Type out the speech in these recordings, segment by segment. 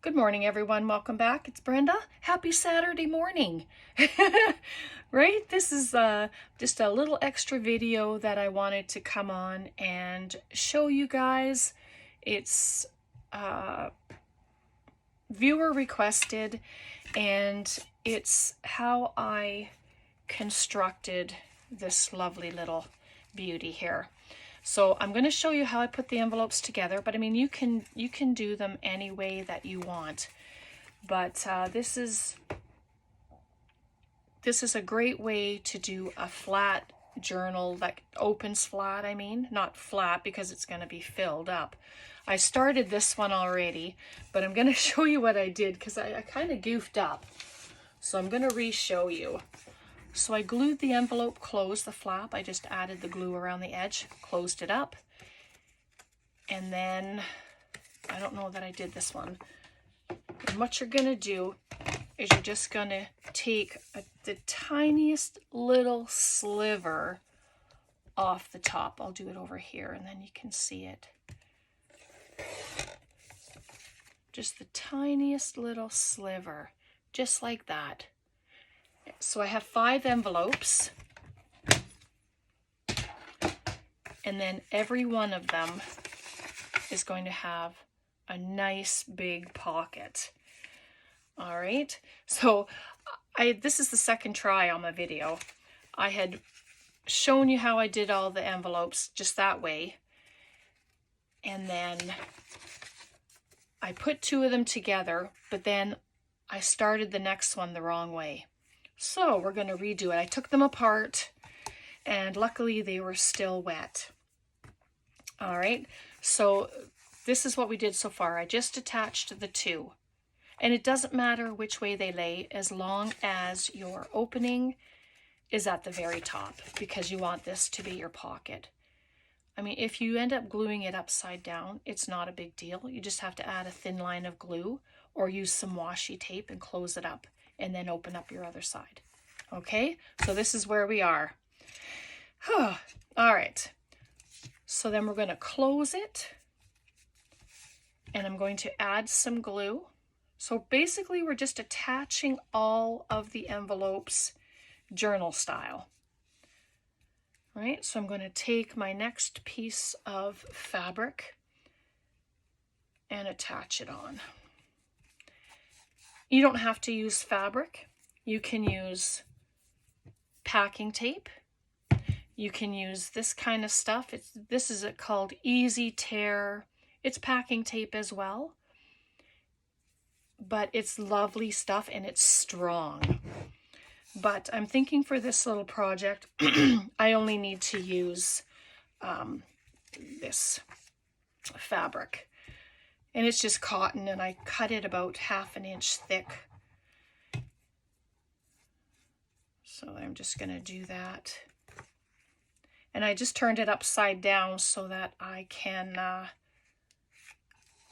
Good morning, everyone. Welcome back. It's Brenda. Happy Saturday morning. Right? This is just a little extra video that I wanted to come on and show you guys. It's viewer requested, and it's how I constructed this lovely little beauty here. So I'm going to show you how I put the envelopes together, but I mean, you can do them any way that you want. But this is a great way to do a flat journal that opens flat. I mean, not flat because it's going to be filled up. I started this one already, but I'm going to show you what I did because I kind of goofed up. So I'm going to re-show you. So I glued the envelope closed, the flap. I just added the glue around the edge, closed it up. And then, I don't know that I did this one. And what you're going to do is you're just going to take the tiniest little sliver off the top. I'll do it over here and then you can see it. Just the tiniest little sliver, just like that. So I have 5 envelopes, and then every one of them is going to have a nice big pocket. All right, so this is the second try on my video. I had shown you how I did all the envelopes just that way, and then I put 2 of them together, but then I started the next one the wrong way. So we're going to redo it. I took them apart, and luckily they were still wet. All right, so this is what we did so far. I just attached the 2, and it doesn't matter which way they lay as long as your opening is at the very top, because you want this to be your pocket. I mean, if you end up gluing it upside down, it's not a big deal. You just have to add a thin line of glue or use some washi tape and close it up, and then open up your other side. Okay, so this is where we are. All right, so then we're going to close it, and I'm going to add some glue. So basically we're just attaching all of the envelopes journal style. All right, so I'm going to take my next piece of fabric and attach it on. You don't have to use fabric. You can use packing tape. You can use this kind of stuff. This is called Easy Tear. It's packing tape as well, but it's lovely stuff and it's strong. But I'm thinking for this little project, I only need to use this fabric. And it's just cotton, and I cut it about 1/2 inch thick. So I'm just going to do that. And I just turned it upside down so that I can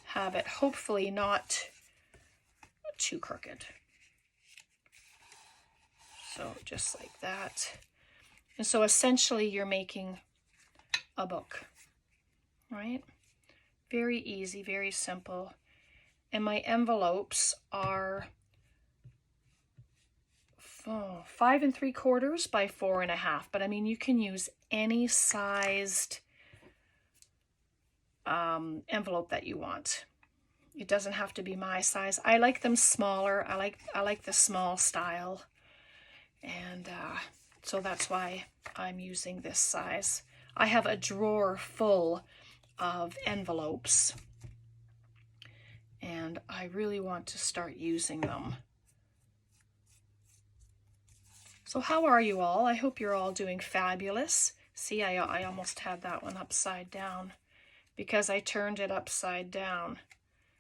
have it hopefully not too crooked. So just like that. And so essentially you're making a book, right? Very easy, very simple. And my envelopes are 5 3/4 by 4 1/2. But I mean, you can use any sized envelope that you want. It doesn't have to be my size. I like them smaller. I like the small style, and so that's why I'm using this size. I have a drawer full of envelopes, and I really want to start using them. So how are you all? I hope you're all doing fabulous. See, I almost had that one upside down because I turned it upside down.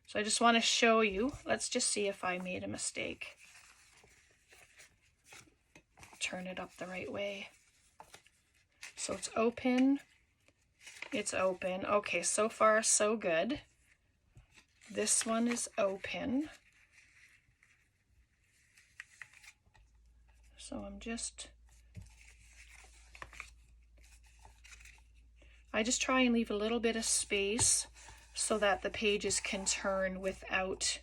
So I just want to show you. Let's just see if I made a mistake. Turn it up the right way. So it's open. It's open. Okay, so far so good. This one is open. So I just try and leave a little bit of space so that the pages can turn without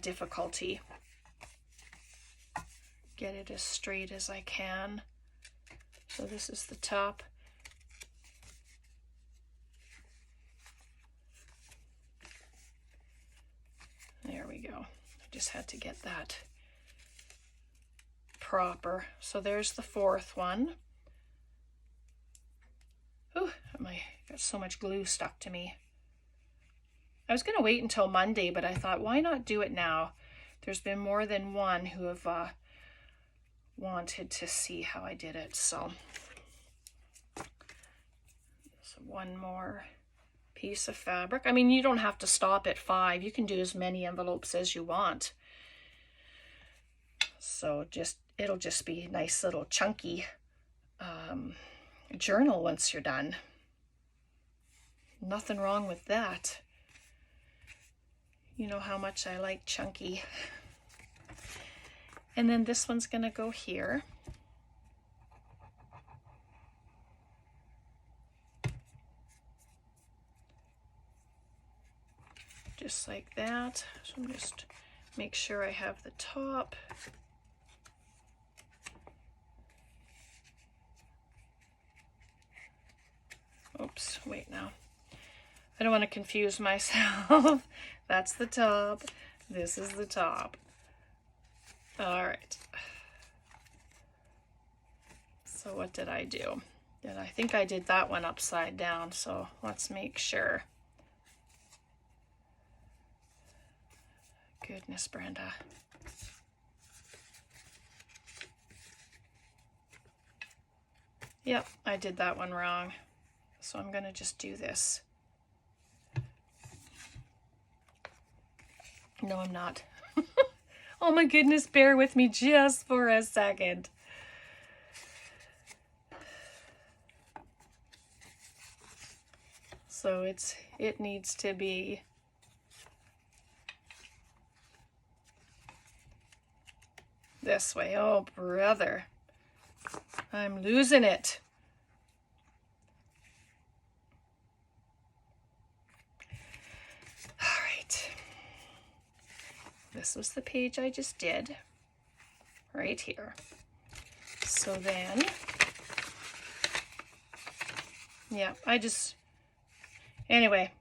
difficulty. Get it as straight as I can. So this is the top. There we go. I just had to get that proper. So there's the fourth one. Ooh, I got so much glue stuck to me. I was going to wait until Monday, but I thought, why not do it now? There's been more than one who have wanted to see how I did it. So one more piece of fabric. I mean, you don't have to stop at 5. You can do as many envelopes as you want. So it'll just be a nice little chunky journal once you're done. Nothing wrong with that. You know how much I like chunky. And then this one's gonna go here. Just like that. So I'm just make sure I have the top. Oops, wait now. I don't want to confuse myself. That's the top. This is the top. All right. So what did I do? I think I did that one upside down. So let's make sure. Goodness, Brenda. Yep, I did that one wrong. So I'm going to just do this. No, I'm not. Oh my goodness, bear with me just for a second. So it needs to be this way. Oh, brother. I'm losing it. All right. This was the page I just did right here. So then, yeah, anyway,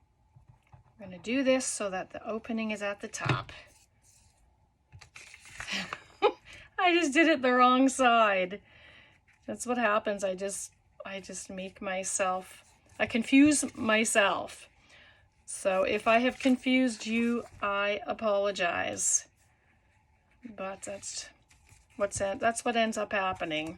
I'm going to do this so that the opening is at the top. I just did it the wrong side. That's what happens. I just make myself, I confuse myself. So if I have confused you, I apologize. But that's what ends up happening.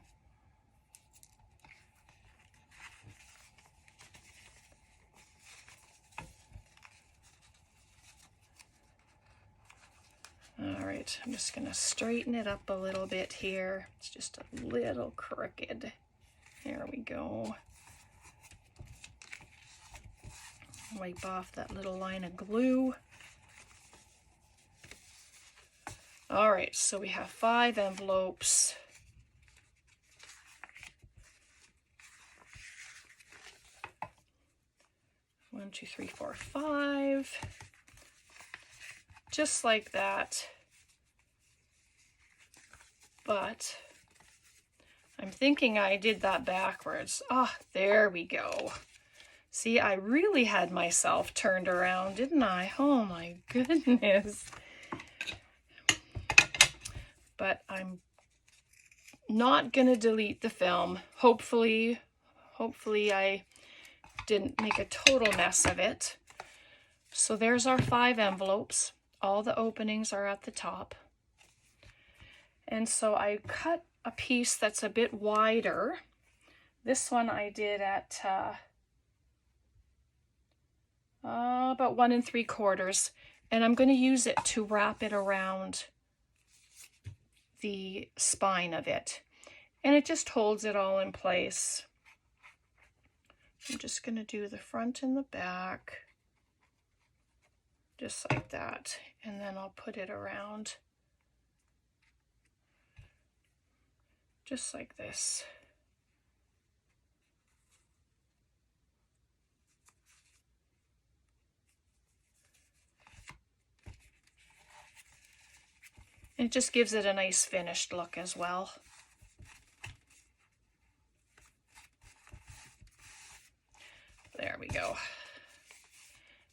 All right, I'm just gonna straighten it up a little bit here. It's just a little crooked. There we go. Wipe off that little line of glue. All right, so we have 5 envelopes. One, two, three, four, 5. Just like that. But I'm thinking I did that backwards. Ah, there we go. See, I really had myself turned around, didn't I? Oh my goodness. But I'm not gonna delete the film. Hopefully I didn't make a total mess of it. So there's our 5 envelopes. All the openings are at the top. And so I cut a piece that's a bit wider. This one I did at about 1 3/4, and I'm going to use it to wrap it around the spine of it, and it just holds it all in place. I'm just going to do the front and the back just like that, and then I'll put it around just like this. And it just gives it a nice finished look as well. There we go.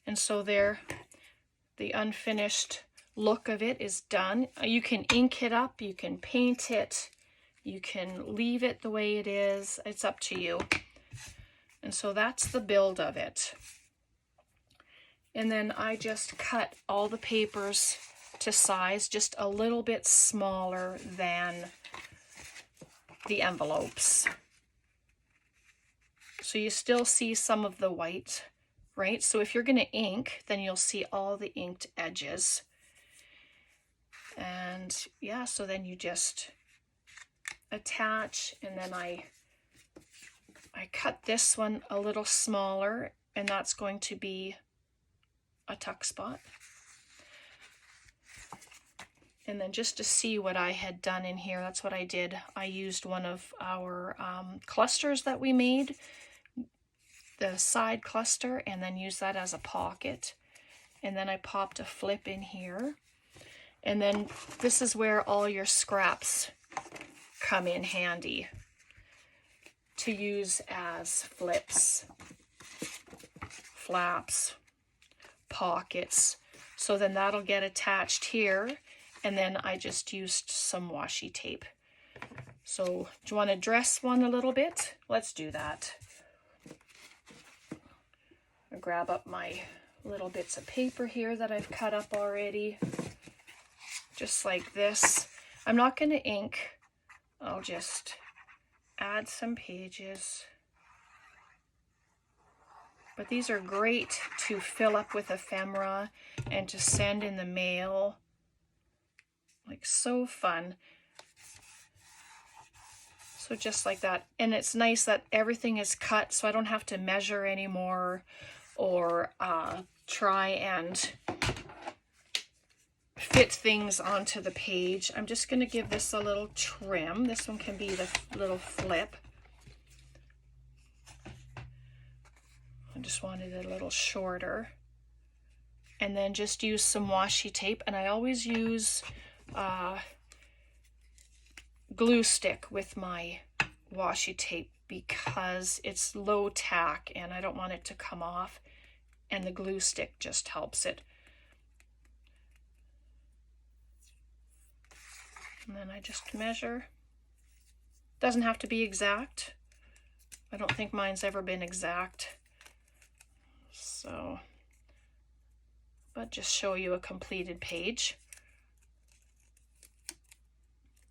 And so there, the unfinished look of it is done. You can ink it up, you can paint it, you can leave it the way it is. It's up to you. And so that's the build of it. And then I just cut all the papers to size, just a little bit smaller than the envelopes. So you still see some of the white, right? So if you're going to ink, then you'll see all the inked edges. And yeah, so then you just attach, and then I cut this one a little smaller, and that's going to be a tuck spot. And then just to see what I had done in here, that's what I did. I used one of our clusters that we made, the side cluster, and then used that as a pocket. And then I popped a flip in here. And then this is where all your scraps come in handy to use as flips, flaps, pockets. So then that'll get attached here, and then I just used some washi tape. So do you want to dress one a little bit? Let's do that. I'll grab up my little bits of paper here that I've cut up already, just like this. I'm not going to ink. I'll just add some pages. But these are great to fill up with ephemera and to send in the mail. Like, so fun. So just like that. And it's nice that everything is cut, so I don't have to measure anymore or try and fit things onto the page. I'm just going to give this a little trim. This one can be the little flip. I just wanted it a little shorter. And then just use some washi tape. And I always use glue stick with my washi tape because it's low tack and I don't want it to come off. And the glue stick just helps it. And then I just measure. Doesn't have to be exact. I don't think mine's ever been exact. So, but just show you a completed page.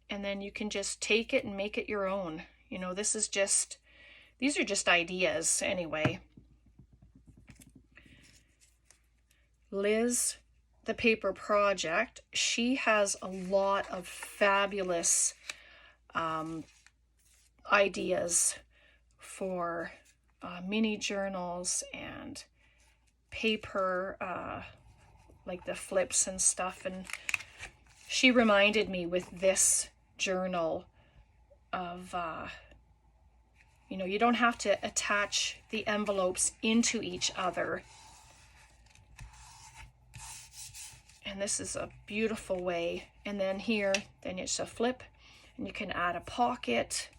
And then you can just take it and make it your own. You know, these are just ideas anyway. Liz, the Paper Project, she has a lot of fabulous ideas for mini journals and paper, like the flips and stuff. And she reminded me with this journal of, you know, you don't have to attach the envelopes into each other. And this is a beautiful way. And then here, then it's a flip, and you can add a pocket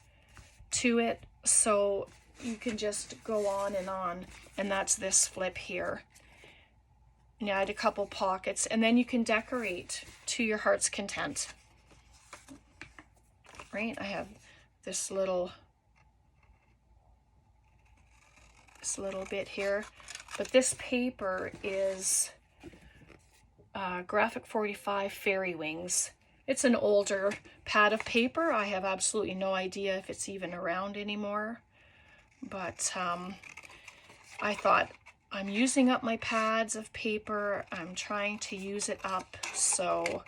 to it. So you can just go on, and that's this flip here. And add a couple pockets, and then you can decorate to your heart's content. Right? I have this little bit here, but this paper is Graphic 45 Fairy Wings. It's an older pad of paper. I have absolutely no idea if it's even around anymore, but I thought, I'm using up my pads of paper. I'm trying to use it up, so,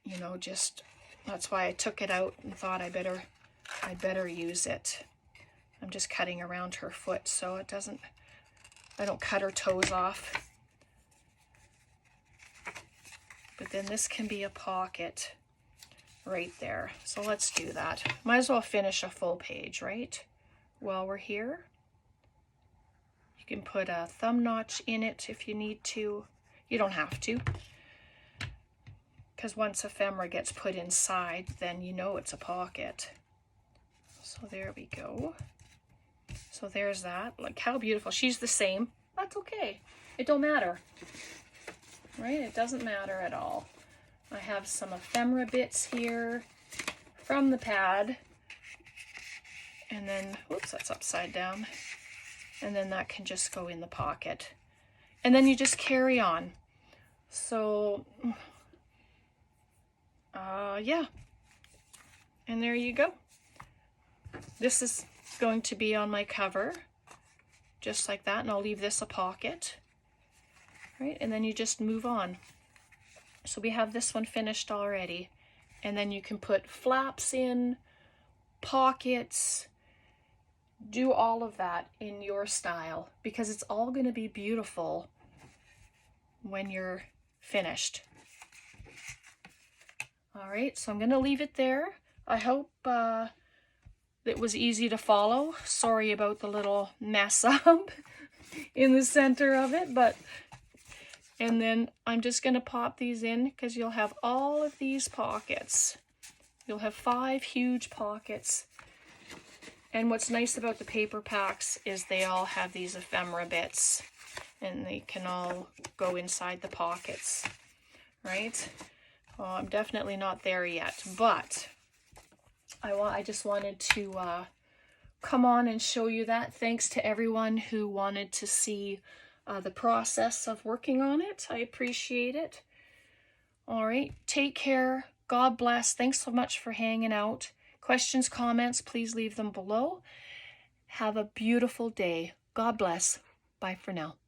you know, just, that's why I took it out and thought I'd better use it. I'm just cutting around her foot so it doesn't, I don't cut her toes off. But then this can be a pocket right there. So let's do that. Might as well finish a full page, right? While we're here. You can put a thumb notch in it if you need to. You don't have to. because once ephemera gets put inside, then you know it's a pocket. So there we go. So there's that. Look how beautiful. She's the same. That's okay. It don't matter. Right? It doesn't matter at all. I have some ephemera bits here from the pad. And then, oops, that's upside down. And then that can just go in the pocket. And then you just carry on. So, yeah. And there you go. This is going to be on my cover, just like that. And I'll leave this a pocket. Right? And then you just move on. So we have this one finished already. And then you can put flaps in, pockets, do all of that in your style, because it's all going to be beautiful when you're finished. All right, so I'm going to leave it there. I hope it was easy to follow. Sorry about the little mess up in the center of it, but and then I'm just going to pop these in because you'll have all of these pockets. You'll have 5 huge pockets. And what's nice about the paper packs is they all have these ephemera bits and they can all go inside the pockets, right? Well, I'm definitely not there yet, but I just wanted to come on and show you that. Thanks to everyone who wanted to see the process of working on it. I appreciate it. All right, take care. God bless. Thanks so much for hanging out. Questions, comments, please leave them below. Have a beautiful day. God bless. Bye for now.